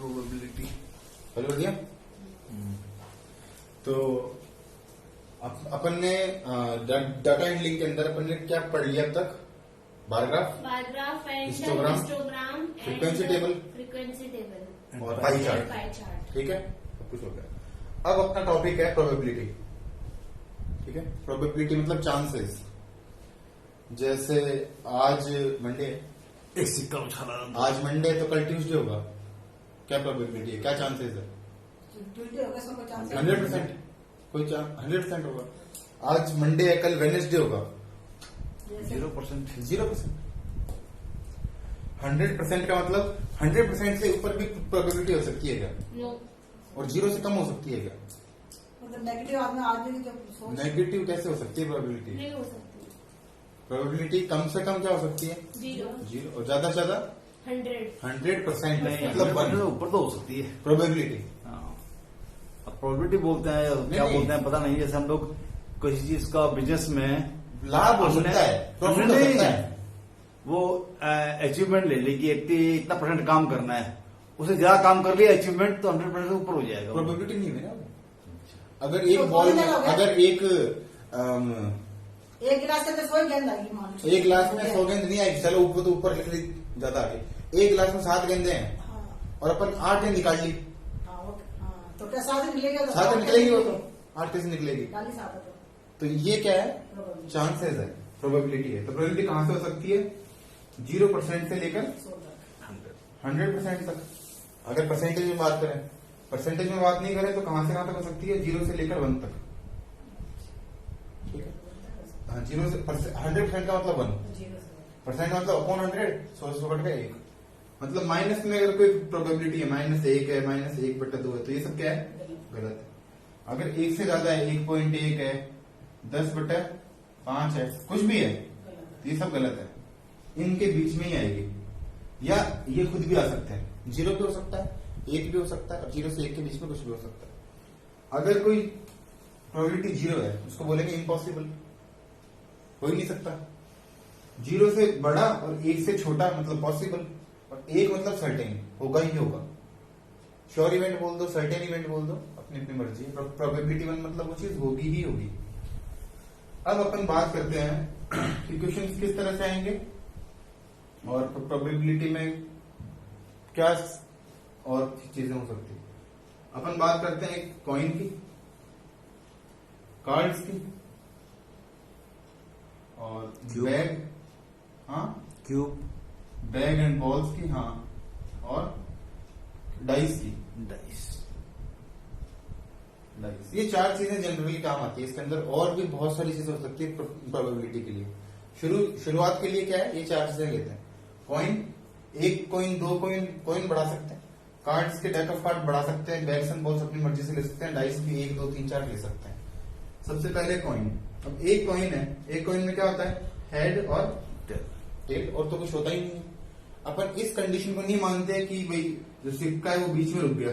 Probability hello भैया। तो अपन ने डाटा हैंडलिंग के अंदर अपन ने क्या पढ़ लिया अब तक? Bar graph, histogram, frequency table और पाई चार्ट। ठीक है, सब कुछ हो गया। अब अपना टॉपिक है प्रोबेबिलिटी। ठीक है, प्रोबेबिलिटी मतलब चांसेस। जैसे आज मंडे, एक सिक्का उछाला, आज मंडे तो कल ट्यूसडे होगा। क्या प्रोबेबिलिटी है, क्या चांसेस है? 100%। कोई 100% होगा। आज मंडे है, कल वेडनेसडे होगा 0%। 0%। 100% का मतलब 100% से ऊपर भी प्रोबेबिलिटी हो सकती है क्या? नो। और 0 से कम हो सकती है क्या? मतलब नेगेटिव नेगेटिव कैसे हो सकती है प्रोबेबिलिटी? नहीं हो सकती। प्रोबेबिलिटी कम से कम क्या हो सकती है? 0। और ज्यादा से ज्यादा 100%। मतलब 1 ऊपर तो हो सकती है प्रोबेबिलिटी। अब प्रोबेबिलिटी बोलते हैं क्या नहीं। बोलते हैं पता नहीं। जैसे हम लोग किसी चीज का बिजनेस में लाभ हो सकता है, प्रॉफिट हो सकता है। वो अचीवमेंट ले ली कि इतना % काम करना है, उसे ज्यादा काम कर लिया अचीवमेंट तो 100% ऊपर हो जाएगा। प्रोबेबिलिटी नहीं है ना वो। अगर एक बॉल में, अगर एक गिलास में 100 गेंद आएगी मान लो। एक गिलास में 100 गेंद नहीं आएगी, चलो ऊपर तो ऊपर निकली ज्यादा आगे। एक गिलास में 7 गेंदे हैं और अपन 8 गेंद निकाल ली, तो क्या 7 निकलेगा? 7 निकलेगी, वो तो 8 कैसे निकलेगी? 7 तो ये क्या है? चांसेस है, प्रोबेबिलिटी है। तो प्रोबेबिलिटी कहां से हो सकती है? 0% से लेकर 100% तक। अगर परसेंटेज में बात करें, परसेंटेज में बात नहीं करें तो कहां से कहां तक हो सकती है? 0 से लेकर 1 तक। ठीक है, हाँ, 0 से 100% का मतलब 1%। मतलब अपॉन 100, 100 से कट गया 1। मतलब माइनस में अगर कोई प्रोबेबिलिटी है, -1 है, -1/2 है, तो ये सब क्या है? गलत है। अगर 1 से ज्यादा है, 1.1 है, 10/5 है, कुछ भी है, तो ये सब गलत है। इनके बीच में ही आएगी, या ये खुद भी आ सकते हैं। 0 भी हो सकता है, 1 भी हो सकता है, और 0 से 1 के बीच में कुछ भी हो सकता है। अगर कोई प्रोबेबिलिटी 0 है, उसको बोलेंगे इम्पॉसिबल, हो ही नहीं सकता। 0 से बड़ा और 1 से छोटा मतलब पॉसिबल, और 1 मतलब सर्टेन, होगा ही होगा। श्योर इवेंट बोल दो, सर्टेन इवेंट बोल दो, अपनी अपनी मर्जी है। प्रोबेबिलिटी 1 मतलब वो चीज होगी ही होगी। अब अपन बात करते हैं कि क्वेश्चन किस तरह से आएंगे और प्रोबेबिलिटी में क्या और चीजें हो सकती है। अपन बात करते हैं एक कॉइन की, कार्ड्स की, और बैग, हाँ, क्यूब, बैग एंड बॉल्स की, हाँ, और डाइस की। डाइस। ये 4 चीजें जनरली काम आती है। इसके अंदर और भी बहुत सारी चीजें हो सकती है प्रोबेबिलिटी के लिए। शुरुआत के लिए क्या है? ये 4 चीजें लेते हैं। कॉइन, 1 कॉइन, 2 कॉइन बढ़ा सकते हैं। कार्ड्स के डेक ऑफ कार्ड बढ़ा सकते हैं। बैग्स एंड बॉल्स अपनी मर्जी से ले सकते हैं। डाइस भी 1, 2, 3, 4 ले सकते हैं। सबसे पहले कॉइन। अब एक कॉइन है, एक कॉइन में क्या होता है? हेड और टेल, और तो कुछ होता ही नहीं है। अपन इस कंडीशन को नहीं मानते कि भाई जो सिक्का है वो बीच में रुक गया,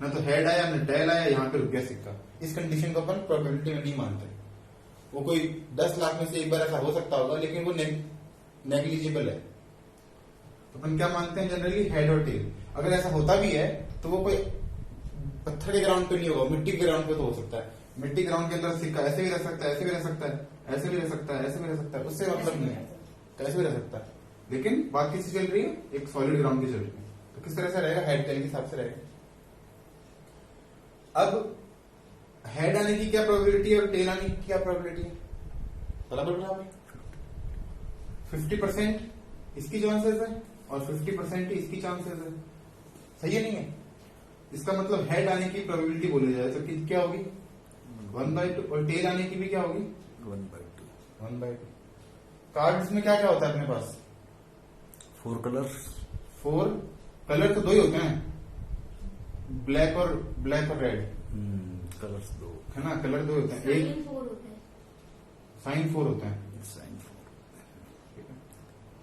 ना तो हेड आया ना टेल आया, यहाँ पे रुक गया सिक्का। इस कंडीशन को अपन प्रोबेबिलिटी में नहीं मानते। वो कोई 10 लाख में से एक बार ऐसा हो सकता होगा, लेकिन वो नेग्लिजिबल है। तो अपन क्या मानते हैं जनरली? हेड और टेल। अगर ऐसा होता भी है तो वो कोई पत्थर के ग्राउंड पे नहीं होगा, मिट्टी के ग्राउंड पे तो हो सकता है। मिट्टी ग्राउंड के अंदर सिक्का ऐसे भी रह सकता है, ऐसे भी रह सकता है, ऐसे भी रह सकता है, ऐसे भी रह सकता है, उससे मतलब नहीं है, कैसे भी रह सकता है। लेकिन बात किसी चल रही है? एक सॉलिड ग्राउंड की चल रही है। तो किस तरह से रहेगा? हेड टेल के हिसाब से रहेगा। अब हेड आने की क्या प्रोबेबिलिटी है और टेल आने की क्या प्रोबेबिलिटी है? बराबर बराबर। 50% इसकी चांसेस है और 50% इसकी चांसेस है। सही है नहीं है? इसका मतलब हेड आने की प्रोबेबिलिटी बोली जाए तो क्या होगी? 1/2। और टेल आने की भी क्या होगी? 1/2। 1/2। कार्ड्स में क्या क्या होता है अपने पास? 4 कलर्स। 4 कलर तो 2 ही होते हैं, ब्लैक और रेड। कलर्स 2 है ना, कलर 2 होते हैं। एक साइन 4 होते हैं। साइन 4।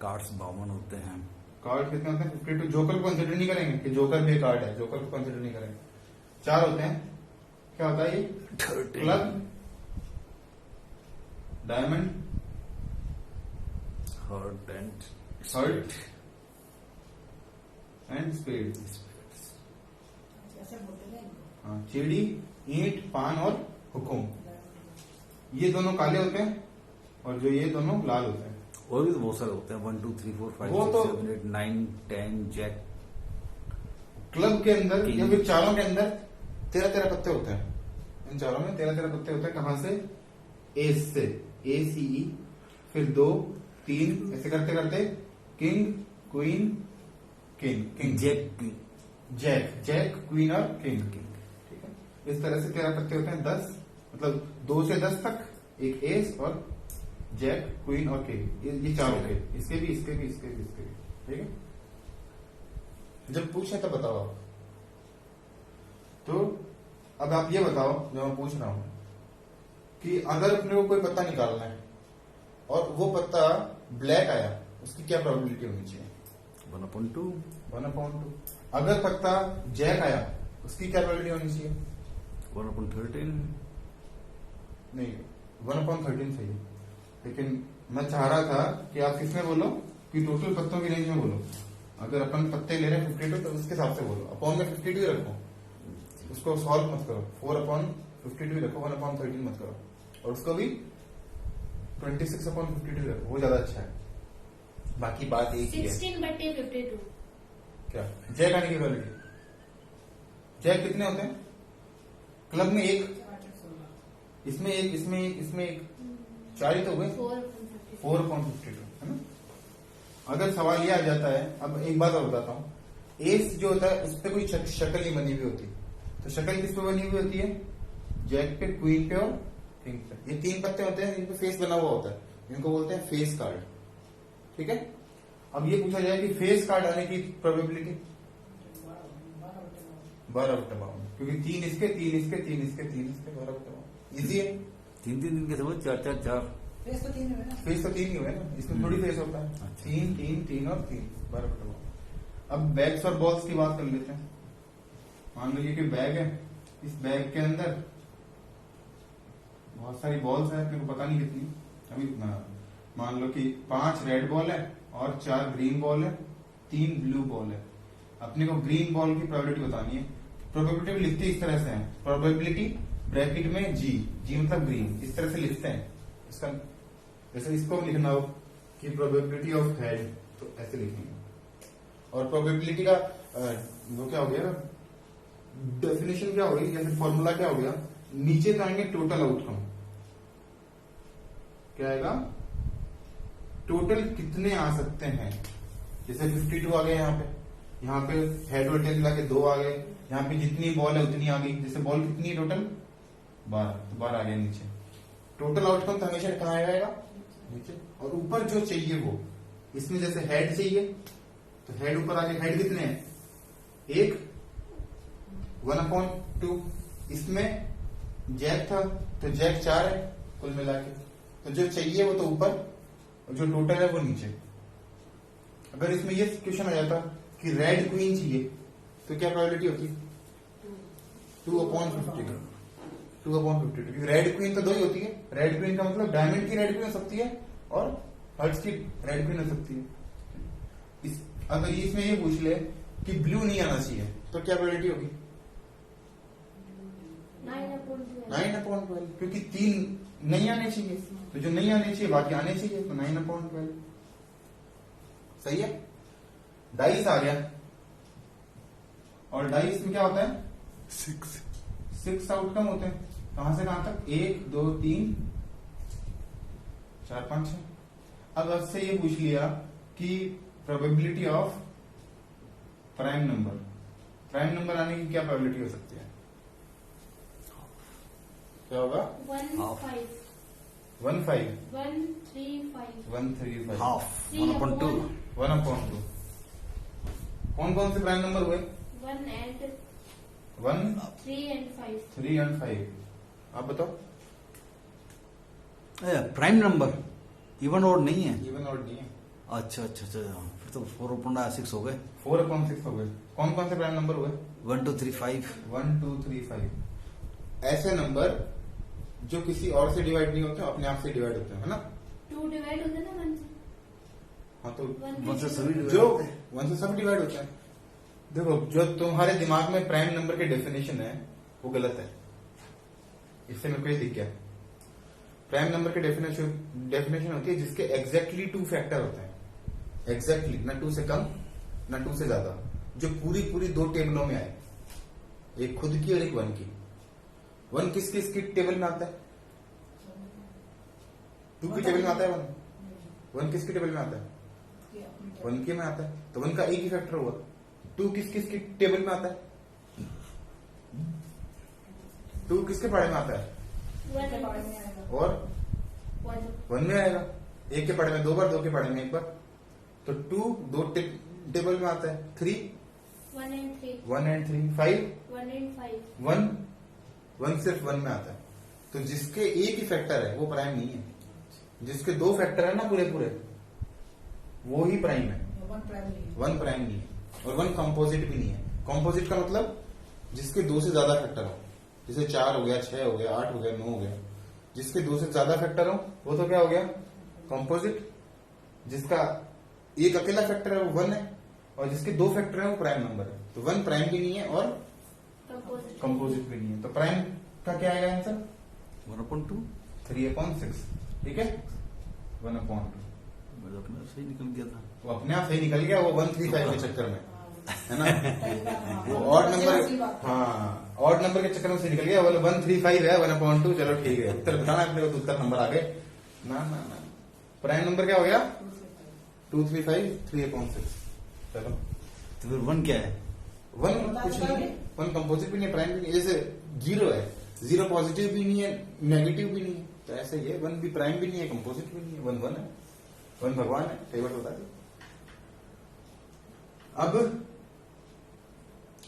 कार्ड्स 52 होते हैं। कार्ड कितने होते हैं? 52। जोकर को कंसिडर नहीं करेंगे कि जोकर भी कार्ड है, जोकर को कंसिडर नहीं करेंगे। 4 होते हैं। क्या होता है ये? 13। Club, diamond, heart and heart and spade. ऐसे बोलते हैं इनको। हाँ, चीड़ी, ईंट, पान और हुकुम, ये दोनों काले होते हैं और जो ये दोनों लाल होते हैं। और भी तो बहुत सारे होते हैं, 1 2 3 4 5 वो 6 तो 7 8 9 10 जैक। क्लब के अंदर King। या फिर चारों के अंदर 13-13 पत्ते होते हैं। इन चारों में 13-13 पत्ते होते हैं। कहां से? एस से, ACE, फिर 2 3 ऐसे करते करते king, queen, king, jack, queen और किंग। ठीक है, इस तरह से 13 पत्ते होते हैं। 10 मतलब 2 से 10 तक, एक एस और जैक, क्वीन और किंग, ये चारों के, इसके भी, इसके भी, इसके भी, इसके भी। ठीक है, जब पूछे तो बताओ आप। तो अब आप ये बताओ, जो मैं पूछ रहा हूं, कि अगर अपने को कोई पत्ता निकालना है और वो पत्ता ब्लैक आया, उसकी क्या प्रोबेबिलिटी होनी चाहिए? 1/2। 1/2। अगर पत्ता जैक आया, उसकी क्या प्रोबेबिलिटी होनी चाहिए? 1/13। नहीं, 1/13 सही है, लेकिन मैं चाह रहा था कि आप किसमें बोलो, कि टोटल पत्तों की रेंज में बोलो। अगर अपन पत्ते ले रहे हैं 52, तो उसके हिसाब से बोलो। अपॉन में 52 ही रखो, उसको सॉल्व मत करो। 4/52 ही रखो, 1/13 मत करो। और उसको भी 26/52 रखो, वो ज्यादा अच्छा है। बाकी बात एक ही है। 16/52। क्या जैक आने की प्रोबेबिलिटी? जैक कितने होते हैं क्लब में? एक, इसमें एक, इसमें एक, इसमें एक, 4 ही तो हुए। 4/52 है ना। अगर सवाल ये आ जाता है, अब एक बात और बताता हूँ, एस जो होता है उस पर कोई शक्ल नहीं बनी हुई होती, तो शक्ल किस पे बनी हुई होती है? जैक पे, क्वीन पे और किंग पे। ये 3 पत्ते होते हैं जिन पे फेस बना हुआ होता है, इनको बोलते हैं फेस कार्ड। ठीक है, अब ये पूछा जाए कि फेस कार्ड आने की प्रोबेबिलिटी 12/52, क्योंकि 3 इसके, 3 इसके, 3 इसके, 3 इसके, 12/52। इजी है। 3 दिन के समझ 4 4 4। फेस तो 3 हुए ना। फेस तो 3 ही हुए ना, इसमें थोड़ी फेस होता है। अच्छा। 3 3 3 और 3, 12/52। अब बैग्स और बॉल्स की बात कर लेते हैं। मान लीजिए कि बैग है, इस बैग के अंदर बहुत सारी बॉल्स है, मेरे को पता नहीं कितनी, अभी मान लो कि 5 रेड बॉल है और 4 ग्रीन बॉल है, 3 ब्लू बॉल है। अपने को ग्रीन बॉल की प्रोबेबिलिटी बतानी है। प्रोबेबिलिटी लिखते इस तरह से है, प्रोबेबिलिटी ब्रैकेट में जी मतलब ग्रीन, इस तरह से लिखते हैं। इसका जैसे इसको लिखना हो कि प्रोबेबिलिटी ऑफ हेड, तो ऐसे लिखेंगे। और प्रोबेबिलिटी का वो क्या हो गया, डेफिनेशन क्या हो गई, या फिर फॉर्मूला क्या हो गया, नीचे तो आएंगे टोटल आउटकम। क्या आएगा? टोटल कितने आ सकते हैं। जैसे 52 आ गए, यहाँ पे हेड और टेल मिला के 2 आ गए, यहाँ पे जितनी बॉल है उतनी आ गई। जैसे बॉल कितनी है टोटल? 12, तो 12 आ गया नीचे। टोटल आउटकम तो हमेशा कहाँ आएगा? नीचे। और ऊपर जो चाहिए वो, इसमें जैसे हेड चाहिए तो हेड ऊपर आ गया। हेड कितने हैं? 1, 1/2। इसमें जैक था तो जैक 4 है कुल मिला के, तो जो चाहिए वो तो ऊपर और जो टोटल है वो नीचे। अगर इसमें ये क्वेश्चन आ जाता कि रेड क्वीन चाहिए, तो क्या प्रोबेबिलिटी होती? 2/50। 2/50, क्योंकि रेड क्वीन तो 2 ही होती है। रेड क्वीन का मतलब डायमंड की रेड क्वीन हो सकती है और हर्ट्स की रेड क्वीन हो सकती है। अगर इसमें ये पूछ ले कि ब्लू नहीं आना चाहिए, तो क्या प्रोबेबिलिटी होगी? 9/12, क्योंकि 3 नहीं आने चाहिए, तो जो नहीं आने चाहिए बाकी आने चाहिए, तो 9/12। सही है। डाइस आ गया, और डाइस में क्या होता है? 6 आउटकम होते हैं। कहां से कहां तक? 1 2 3 4 5 6। अब आपसे ये पूछ लिया कि probability of prime number, prime number आने की क्या प्रोबेबिलिटी हो सकती है? क्या होगा? 1/5 1/5 1/35 1/35 हाफ 1/2। 1/2। कौन कौन से प्राइम नंबर हुए? 1 and 1 3 and 5 3 और 5। आप बताओ। प्राइम नंबर इवन और नहीं है। इवन और नहीं है। अच्छा अच्छा अच्छा, फिर तो 4/6 हो गए। 4/6 हो गए। कौन कौन से प्राइम नंबर हुए? 1 2 3 5। 1 2 3 5 ऐसे नंबर जो किसी और से डिवाइड नहीं होते, अपने आप से डिवाइड होते हैं, है ना। 2 डिवाइड होता है ना 1 से। हाँ, तो 1 से सभी divide जो होते हैं। 1 से सब डिवाइड होते हैं। देखो, जो तुम्हारे दिमाग में प्राइम नंबर के डेफिनेशन है वो गलत है। इससे मेरे को ये दिख गया। प्राइम नंबर के डेफिनेशन होती है जिसके एग्जैक्टली 2 फैक्टर होते हैं। एग्जैक्टली, ना 2 से कम ना 2 से ज्यादा, जो पूरी पूरी 2 टेबलों में आए, एक खुद की और एक 1 की। 1 किसकी टेबल में आता है? 2 की टेबल में आता है 1 किसकी टेबल में आता है? 1 के में आता है, तो 1 का एक ही फैक्टर हुआ। 2 किसकी टेबल में आता है? 2 किसके पाड़े में आता है? और 1 में आएगा। 1 के पाड़े में 2 बार, 2 के पाड़े में 1 बार, तो 2 टेबल में आता है। 3 1 and 3 1 and 3 5 1 and 5 1 सिर्फ 1 में आता है। तो जिसके एक ही फैक्टर है वो प्राइम नहीं है। जिसके 2 फैक्टर है ना पूरे पूरे, वो ही प्राइम है। 1 प्राइम नहीं है, और 1 कंपोजिट भी नहीं है। कंपोजिट का मतलब जिसके 2 से ज्यादा फैक्टर हो, जैसे 4 हो गया, 6 हो गया, 8 हो गया, 9 हो गया। जिसके 2 से ज्यादा फैक्टर हो वो तो क्या हो गया? कंपोजिट। जिसका एक अकेला फैक्टर है वो 1 है, और जिसके 2 फैक्टर है वो प्राइम नंबर है। तो 1 प्राइम भी नहीं है और कंपोजिट भी नहीं है। तो प्राइम का क्या आएगा आंसर? 1/2। 3/6। ठीक है, 1/2। मेरा अपना सही निकल गया था। वो अपने आप सही निकल गया, वो 135 के चक्कर में, है ना? वो ऑड नंबर, हाँ, ऑड नंबर के चक्कर में से निकल गया। बोले 135 है 1/2। चलो ठीक है, उत्तर बताना अपने को, तो उत्तर नंबर आ गए ना। प्राइम नंबर क्या हो गया? 235 3/6। चलो, तो फिर 1 क्या है? 1 कुछ नहीं है, 1 कंपोजिट भी नहीं, प्राइम भी नहीं। जैसे 0 है, 0 पॉजिटिव भी नहीं है, नेगेटिव भी नहीं है, तो ऐसे ही है। 1 भी प्राइम भी नहीं है, कंपोजिट भी नहीं है। 1 1 है, 1 भगवान है। फेवरेट होता है।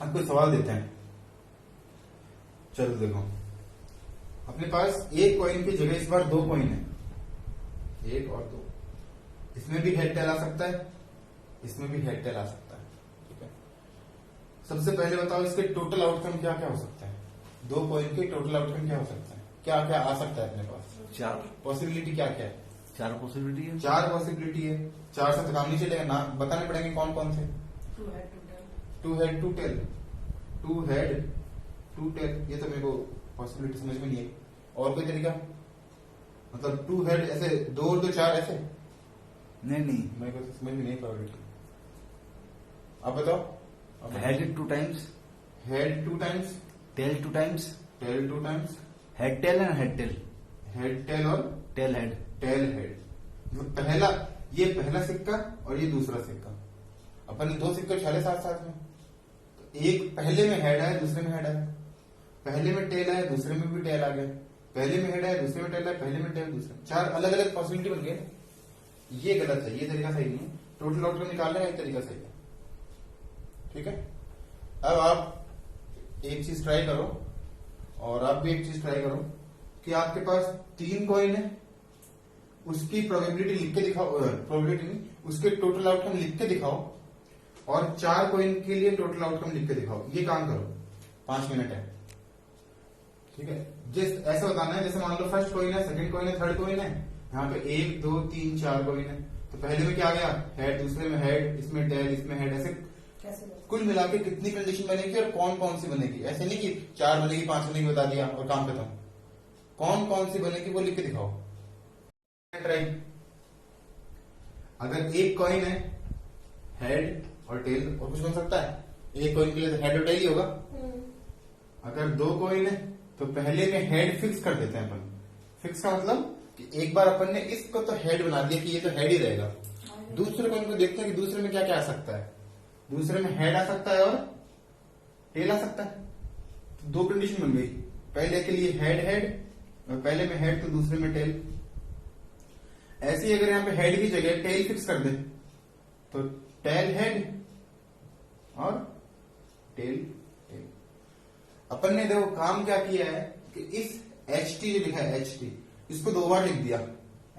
अब कोई सवाल देते हैं। चलो देखो, अपने पास एक कॉइन की जगह इस बार 2 कॉइन है, 1 और 2। इसमें भी हेड टेल आ सकता है, इसमें भी हेड टेल आ सकता है। ठीक है, सबसे पहले बताओ इसके टोटल आउटकम क्या क्या हो सकता है? 2 कॉइन के टोटल आउटकम क्या हो सकता है? क्या क्या आ सकता है अपने पास? 4 पॉसिबिलिटी क्या क्या है? 4 पॉसिबिलिटी है। 4 पॉसिबिलिटी है। 4 से तो काम नहीं चलेगा ना, बताने पड़ेंगे कौन कौन से। 2 हेड 2 टेल, 2 हेड 2 टेल, ये तो मेरे को पॉसिबिलिटी समझ में नहीं है। और कोई तरीका? मतलब 2 हेड ऐसे, 2 और 2 4 ऐसे? नहीं, मेरे को तो समझ में नहीं प्रोबेबिलिटी। आप बताओ। Head 2 times, head 2 times, tail 2 times, tail 2 times, head tail and head tail, head tail और टेल हेड। Tail head. पहला, ये पहला सिक्का और ये दूसरा सिक्का, अपन ने 2 सिक्के उछाले साथ साथ में। तो एक पहले में हेड है, दूसरे में हेड है। पहले में टेल है, दूसरे में भी टेल आ गया। पहले में हेड है, दूसरे में टेल है, पहले में टेल, दूसरे में। 4 अलग अलग पॉसिबिलिटी बन गए। ये गलत है, ये तरीका सही नहीं है। टोटल आउटकम निकालने का एक तरीका सही है। ठीक है, अब आप एक चीज ट्राई करो, और आप भी एक चीज ट्राई करो कि आपके पास 3 कॉइन है, उसकी प्रोबेबिलिटी लिख के दिखाओ। प्रोबेबिलिटी नहीं, उसके टोटल आउटकम लिख के दिखाओ, और 4 कॉइन के लिए टोटल आउटकम लिख के दिखाओ। ये काम करो, 5 मिनट है। ठीक है, जिस ऐसे बताना है जैसे मान लो फर्स्ट कॉइन है, सेकंड कॉइन है, थर्ड कॉइन है। यहाँ पे 1 2 3 4 कॉइन है। तो पहले में क्या आ गया? हेड, दूसरे में हेड, इसमें टेल, इसमें हेड। ऐसे कुल मिला के कितनी कंडीशन बनेगी और कौन कौन सी बनेगी? ऐसे नहीं कि 4 बनेगी 5 बनेगी बता दिया और काम खत्म। कौन कौन सी बनेगी वो लिख के दिखाओ। ट्राई। अगर एक कॉइन है, हेड और टेल, और कुछ बन सकता है? एक कॉइन के लिए तो हेड और टेल ही होगा। अगर 2 कॉइन है तो पहले में हेड फिक्स कर देते हैं अपन। फिक्स का मतलब कि एक बार अपन ने इसको तो हेड बना दिया कि ये तो हेड ही रहेगा। दूसरे कॉइन को देखते हैं कि दूसरे में क्या क्या आ सकता है। दूसरे में हेड आ सकता है और टेल आ सकता है। तो 2 कंडीशन बन गई, पहले के लिए हेड हेड, और पहले में हेड तो दूसरे में टेल। ऐसे ही अगर यहाँ पे हेड की जगह टेल फिक्स कर दे तो टेल हेड और टेल टेल। अपन ने देखो काम क्या किया है कि इस HT जो लिखा है HT, इसको 2 बार लिख दिया,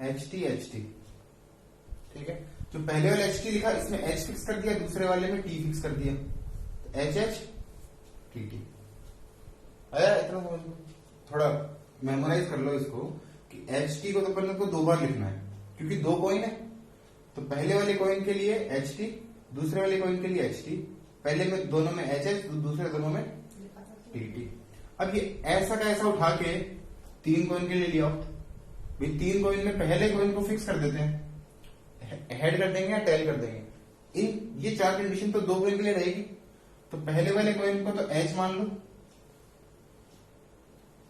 HT HT। ठीक है, जो पहले वाले HT लिखा इसमें H फिक्स कर दिया, दूसरे वाले में T फिक्स कर दिया, तो HH TT आया। इतना समझ लो, थोड़ा मेमोराइज कर लो इसको कि HT को तो अपन को 2 बार लिखना है, क्योंकि 2 कॉइन है। तो पहले वाले कॉइन के लिए HT, दूसरे वाले कॉइन के लिए HT, पहले में दोनों में एच एच, दूसरे दोनों में लिखा था तो। T T. अब ये ऐसा का ऐसा उठा के 3 कॉइन के लिए लिया भाई, 3 कॉइन में पहले कॉइन को फिक्स कर देते हैं, हेड कर देंगे या टेल कर देंगे। इन ये 4 कंडीशन तो 2 कॉइन के लिए रहेगी, तो पहले वाले कॉइन को तो एच मान लो,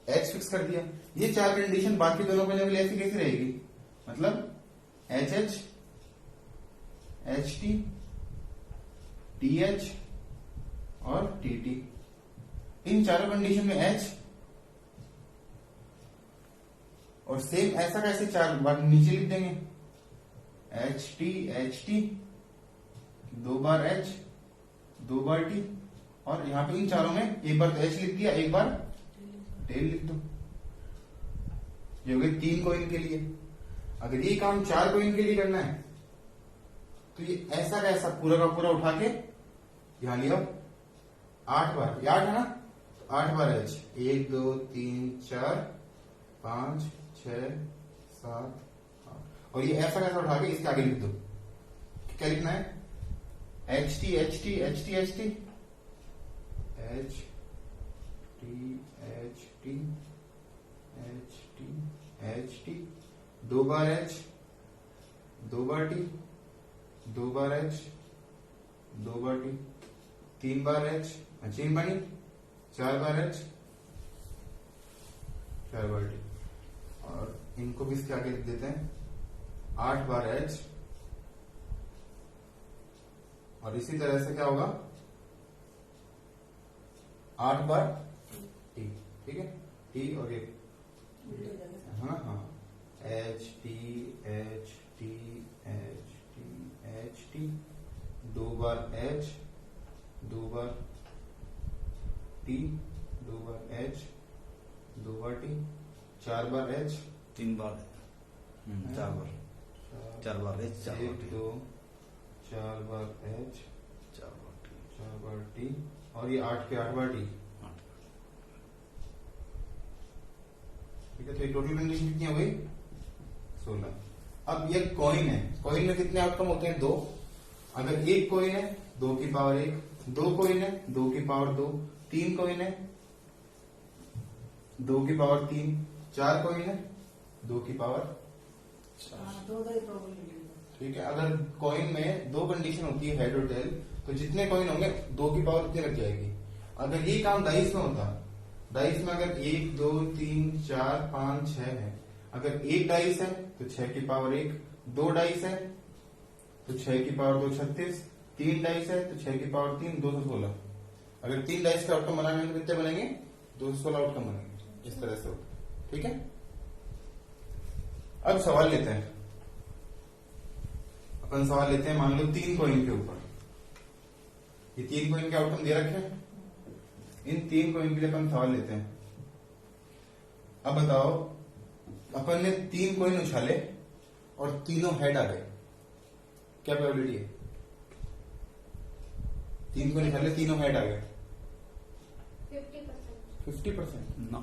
एच फिक्स कर दिया। ये 4 कंडीशन बाकी दोनों कॉइन के लिए ऐसी कैसी रहेगी, मतलब H H, H T, T H और टी टी। इन चारों कंडीशन में एच, और सेम ऐसा कैसे 4 बार नीचे लिख देंगे, एच टी, 2 बार एच, 2 बार टी, और यहां पे इन चारों में एक बार तो एच लिख दिया, एक बार टेल लिख दो। ये हो गए 3 कॉइन के लिए। अगर ये काम 4 कॉइन के लिए करना है तो ये ऐसा का ऐसा पूरा का पूरा उठा के यहां लिया 8 बार, 8 है ना, तो 8 बार एच, 1 2 3 4 5 6 7 8, और ये ऐसा कैसा उठा के इसके आगे लिख दो। क्या लिखना है, H T H T H T H T H T H T H T H T, 2 बार एच, 2 बार टी, 2 बार एच, 2 बार टी, 3 बार एच, चेन बनी, 4 बार एच, 4 बार टी, और इनको भी इसके आगे लिख देते हैं 8 बार एच, और इसी तरह से क्या होगा 8 बार टी, ठीक है, टी और ये उल्टे हो जाएगा। हाँ हाँ, H T H T H T H T, 2 बार एच, 2 बार टी, 2 बार एच, 2 बार टी, 4 बार एच, 3 बार, 4 बार, 4 बार एच, 4 बार 1 टी, 2 4 बार एच, 4 बार टी, 4 बार टी, और ये 8 के 8 बार टी। ठीक है, तो ये टोटल कंडीशन कितनी हो गई, 16। अब ये कॉइन है, कॉइन में कितने आउटकम होते हैं, 2। अगर एक कॉइन है 2 की पावर 1, 2 कॉइन है 2 की पावर 2, 3 कॉइन है 2 की पावर 3, 4 कॉइन है 2 की पावर। हाँ, 2 ही प्रोबेबिलिटी। ठीक है, अगर कॉइन में 2 कंडीशन होती है, हेड और टेल, तो जितने कॉइन होंगे 2 की पावर कितनी लग जाएगी। अगर ये काम डाइस में होता, डाइस में अगर 1 2 3 4 5 6 है, अगर एक डाइस है तो 6 की पावर 1, 2 डाइस है तो 6 की पावर 2 36, 3 डाइस है तो 6 की पावर 3 216। अगर 3 डाइस के आउटकम बनाने में कितने बनेंगे, 216 आउटकम बनेंगे। इस तरह से होता, ठीक है। अब सवाल लेते हैं, अपन सवाल लेते हैं, मान लो 3 कॉइन के ऊपर, ये 3 कॉइन के आउटकम दे रखे हैं, इन 3 कॉइन के लिए अपन सवाल लेते हैं। अब बताओ, अपन ने 3 कॉइन उछाले और तीनों हेड आ गए, क्या प्रोबेबिलिटी है, 3 कॉइन उछाले तीनों हेड आ गए, 50%. 50%। ना,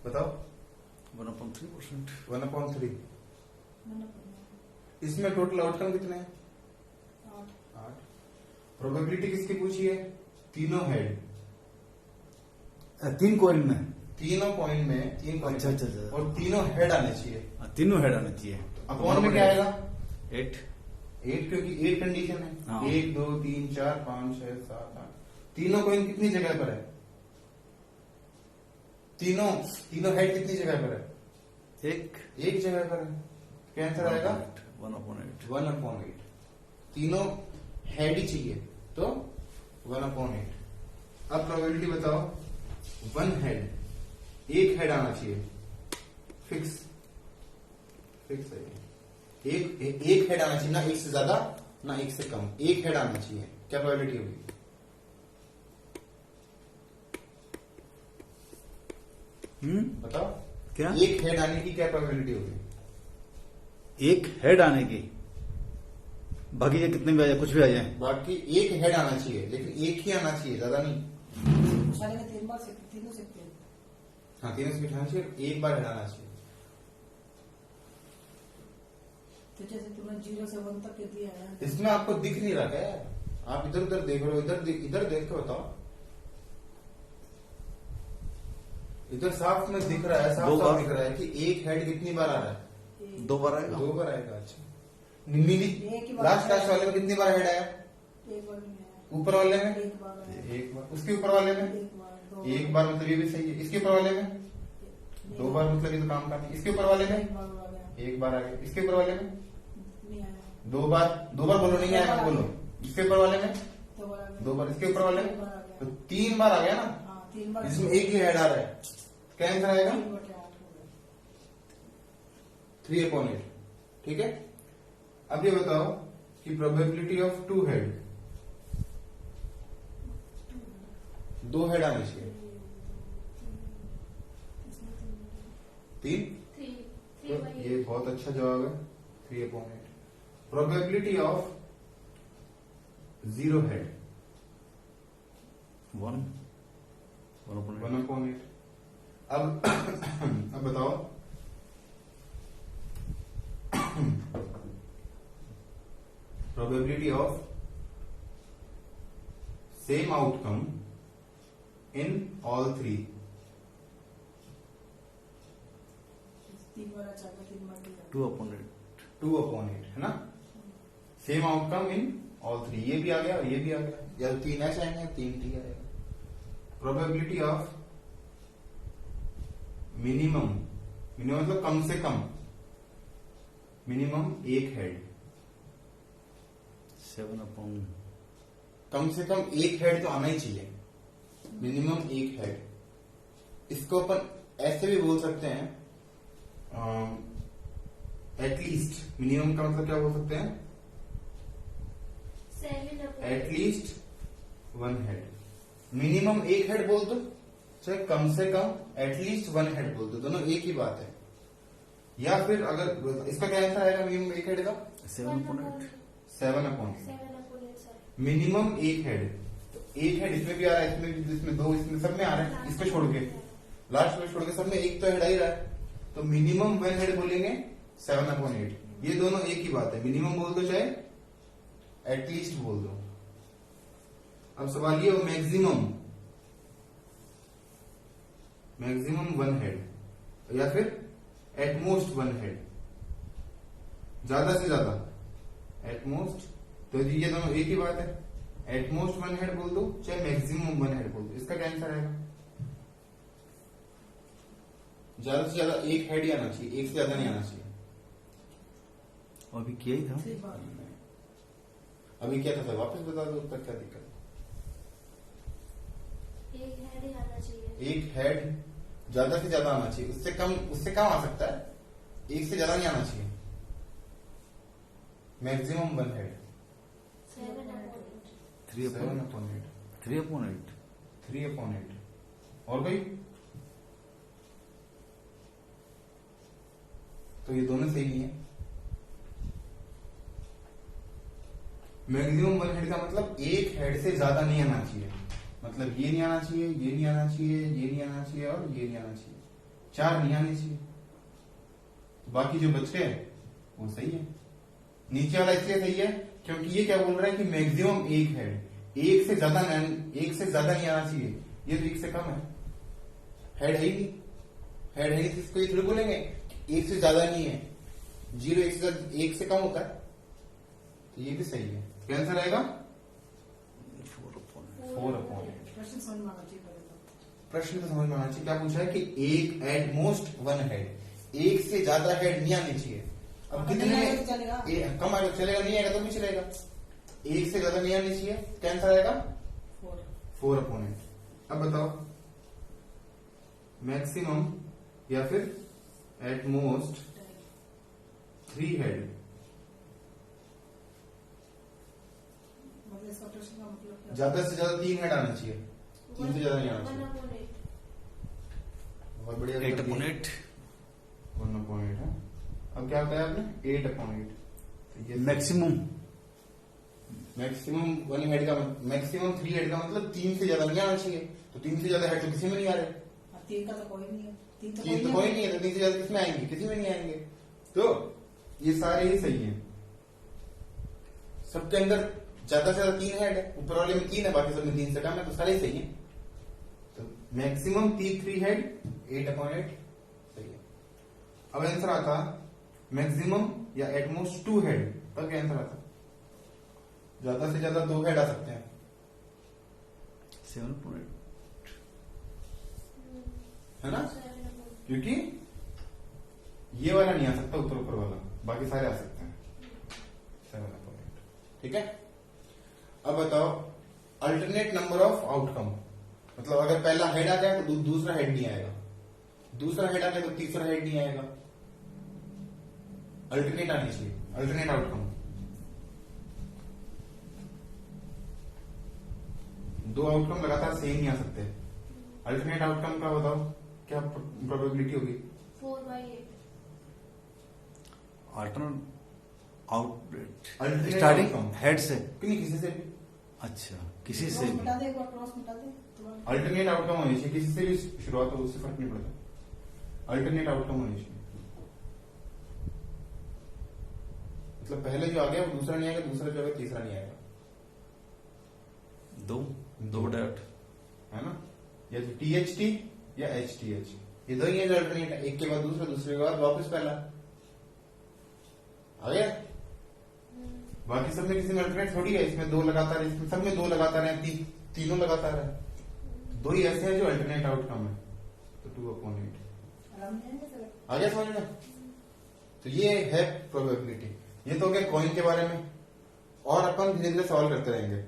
बताओ, 1.3%। 1/3। मैंने इसमें टोटल आउटकम कितने हैं, 8। 8। प्रोबेबिलिटी किसकी पूछी है, तीनों हेड, 3 कॉइन में, तीनों कॉइन में 3 कॉइन, अच्छा, अच्छा, अच्छा। और तीनों हेड आने चाहिए। तीनों हेड आने चाहिए। अपॉन में क्या आएगा, 8। 8, क्योंकि 8 कंडीशन है। हाँ। 1 2 3 4 5 6 7 8, तीनों कॉइन कितनी जगह पर है, तीनों हेड कितनी जगह पर है, एक जगह पर है। क्या आंसर आएगा, 1/8। 1/8। तीनों हेड ही चाहिए, तो 1/8। अब प्रोबेबिलिटी बताओ, 1 हेड, एक हेड आना चाहिए, फिक्स है ये। एक हेड आना चाहिए, ना एक से ज्यादा ना एक से कम, एक हेड आना चाहिए। क्या प्रोबेबिलिटी होगी, बताओ, क्या, एक हेड आने की क्या प्रोबेबिलिटी होगी, एक हेड आने की, बाकी ये कितने भी आ जाए, कुछ भी आ जाए। बाकी एक हेड आना चाहिए, लेकिन एक ही आना चाहिए, ज्यादा नहीं। उछाले का 3 बार से तीनों से खेल। हाँ, तीनों से बिठाना चाहिए, एक बार हेड आना चाहिए। तो जैसे तुमने 0 से 1 तक के दिया है, इसमें आपको दिख नहीं रहा है, आप इधर उधर देख रहे हो, इधर देख के बताओ। इधर साफ में दिख रहा है, दो साफ बार। दिख रहा है कि एक हेड कितनी बार आ रहा है? एक 2 बार आएगा। 2 बार आएगा। अच्छा एक ही बार लास्ट आया। वाले में कितनी बार हेड आया? एक बार नहीं आया। ऊपर वाले में एक बार आया। एक बार। उसके ऊपर वाले में एक बार, दो एक बार, मतलब ये भी सही है। इसके ऊपर वाले में 2 बार, मतलब ये तो काम का नहीं। इसके ऊपर वाले एक में बार आ गया। 1 बार आ गया। इसके ऊपर वाले में नहीं आया। 2 बार। 2 बार बोलो, नहीं आया बोलो। इसके ऊपर वाले में 2 बार आ गया। 2 बार। इसके ऊपर वाले में एक बार आ गया। तो 3 बार आ गया ना। हाँ, 3 बार। इसमें एक ही हेड आ रहा है, क्या आंसर आएगा? 3 बटे 8 हो गया। 3/8। ठीक है। अब ये बताओ कि प्रोबेबिलिटी ऑफ 2 हेड, 2 हेड आने चाहिए। 3। 3 तो 3 by ये बहुत अच्छा जवाब है, 3/8। Probability of 0 head 1 1/8। अब बताओ probability of same outcome in all 3। 3 बार अच्छा था, 3 बार नहीं आया। 2/8। 2/8 है ना। सेम आउटकम इन ऑल 3, ये भी आ गया और ये भी आ गया, या 3 ऐसे आएंगे 3 टी आएगा। प्रोबेबिलिटी ऑफ मिनिमम, मिनिमम मतलब कम से कम, मिनिमम एक हेड, 7/। कम से कम एक हेड तो आना ही चाहिए, मिनिमम एक हेड। इसको अपन ऐसे भी बोल सकते हैं, एटलीस्ट। मिनिमम का मतलब क्या बोल सकते हैं? 7/8 एटलीस्ट 1 हेड। मिनिमम एक हेड बोल दो, चाहे कम से कम एटलीस्ट 1 हेड बोल दो, दोनों एक ही बात है। या फिर अगर इसका क्या आंसर आएगा मिनिमम एक हेड का? 7/8। 7/8। 7/8 सर। मिनिमम एक हेड, तो एक हेड इसमें भी आ रहा है, इसमें भी, इसमें 2, इसमें सब में आ रहा है। इसको छोड़ के, लास्ट में छोड़ के सब में एक तो हेड आ ही रहा है, तो मिनिमम 1 हेड बोलेंगे 7/8। ये दोनों एक ही बात है, मिनिमम बोल दो चाहे एटलीस्ट बोल दो। अब सवाल ये हो, मैक्सिमम 1 हेड या फिर एटमोस्ट 1 हेड, ज्यादा से ज्यादा एटमोस्ट, तो ये दोनों एक ही बात है। एटमोस्ट 1 हेड बोल दो चाहे मैक्सिमम 1 हेड बोल दो, इसका क्या आंसर आएगा? ज्यादा से ज्यादा एक हेड ही आना चाहिए, एक से ज्यादा नहीं आना चाहिए। अभी किया ही था। 3 बार। अभी क्या था सर, वापस बता दो उत्तर, क्या दिक्कत? एक हेड ही आना चाहिए। एक हेड ज्यादा से ज्यादा आना चाहिए, उससे कम आ सकता है, एक से ज्यादा नहीं आना चाहिए। Maximum 1 head 7/8 3/8। 3/8। 3/8। और कोई? तो ये दोनों सही नहीं है। मैक्सिमम 1 हेड का मतलब एक हेड से ज्यादा नहीं आना चाहिए, मतलब ये नहीं आना चाहिए, ये नहीं आना चाहिए, ये नहीं आना चाहिए और ये नहीं आना चाहिए, 4 नहीं आने चाहिए। बाकी जो बच गए वो सही है। नीचे वाला इसलिए सही है क्योंकि ये क्या बोल रहा है कि मैक्सिमम एक हेड, एक से ज्यादा नहीं आना चाहिए, ये तो एक से कम है, हेड है ही नहीं, हेड है नहीं, तो इसको ये थोड़ी बोलेंगे एक से ज्यादा नहीं है, 0 एक से कम होता है, तो ये भी सही है। क्या आंसर आएगा? 4/8। प्रश्न समझ में आना चाहिए पहले तो। प्रश्न तो समझ में आना चाहिए, क्या पूछा है कि एक एट मोस्ट 1 हेड, एक से ज्यादा हेड नहीं आने चाहिए। अब कितने नहीं आएगा तो चलेगा। कम आएगा चलेगा, नहीं आएगा तो भी चलेगा, एक से ज्यादा नहीं आने चाहिए। क्या आंसर आएगा? 4/8। अब बताओ मैक्सिमम या फिर एट मोस्ट 3 हेड, मतलब इसका प्रश्न का मतलब क्या? ज्यादा से ज्यादा 3 हेड आना चाहिए, 3 से ज्यादा नहीं आना चाहिए। 1/8 बहुत बढ़िया। 8/8। 1/8 है। अब क्या बताया आपने? 8/8। तो ये मैक्सिमम 1 हेड का, मैक्सिमम 3 हेड का मतलब 3 से ज्यादा नहीं आना चाहिए, तो 3 से ज्यादा हेड तो किसी में नहीं आ रहे, 3 का तो कोई नहीं है। 3 तो 3 तो कोई नहीं है, तो 3 से ज्यादा किसमें आएंगे? किसी में नहीं आएंगे। तो ये सारे ही सही हैं, सबके अंदर ज्यादा से ज्यादा 3 हेड है, ऊपर वाले में 3 है, बाकी सब में 3 से कम है, तो सारे ही सही है। तो मैक्सिमम T3 हेड 8/8 सही है। अब आंसर आता मैक्सिमम या एटमोस्ट 2 हेड, तब क्या आंसर आता? ज्यादा से ज्यादा 2 हेड आ सकते हैं। 7.8 है ना? 7/8 क्योंकि ये वाला नहीं आ सकता, ऊपर ऊपर वाला, बाकी सारे आ सकते हैं। 7/8 ठीक है। अब बताओ अल्टरनेट नंबर ऑफ आउटकम, मतलब अगर पहला हेड आ जाए तो दूसरा हेड नहीं आएगा, दूसरा हेड आ जाए तो तीसरा हेड नहीं आएगा। अल्टरनेट आनी चाहिए, अल्टरनेट आउटकम। 2 आउटकम लगातार सेम नहीं आ सकते। अल्टरनेट आउटकम का बताओ क्या प्रोबेबिलिटी होगी? 4/8 alternate outlet Alternate starting outcome। Head से। क्यों नहीं, किसी से भी अच्छा, किसी से क्रॉस भी। मिटा दे, एक बार क्रॉस मिटा दे तो अल्टरनेट आउटकम होनी चाहिए, किसी से भी शुरुआत हो उससे फर्क नहीं पड़ता, अल्टरनेट आउटकम होनी चाहिए। मतलब पहले जो आ गया वो दूसरा नहीं आएगा, दूसरा जो आएगा तीसरा नहीं आएगा, दो डॉट है ना? या तो THT या HTH, ये दो ही है जो अल्टरनेट है, एक के बाद दूसरा, दूसरे के बाद वापस पहला। आ गया? बाकी सब में किसी में अल्टरनेट थोड़ी है, इसमें 2 लगातार, इसमें सब में 2 लगातार है, तीनों लगातार है, 2 ही ऐसे हैं जो अल्टरनेट आउटकम है। तो 2/8 आराम से आएंगे सर। आ गया समझ में? तो ये है प्रोबेबिलिटी। ये तो हो गया कॉइन के बारे में, और अपन धीरे धीरे सॉल्व करते रहेंगे।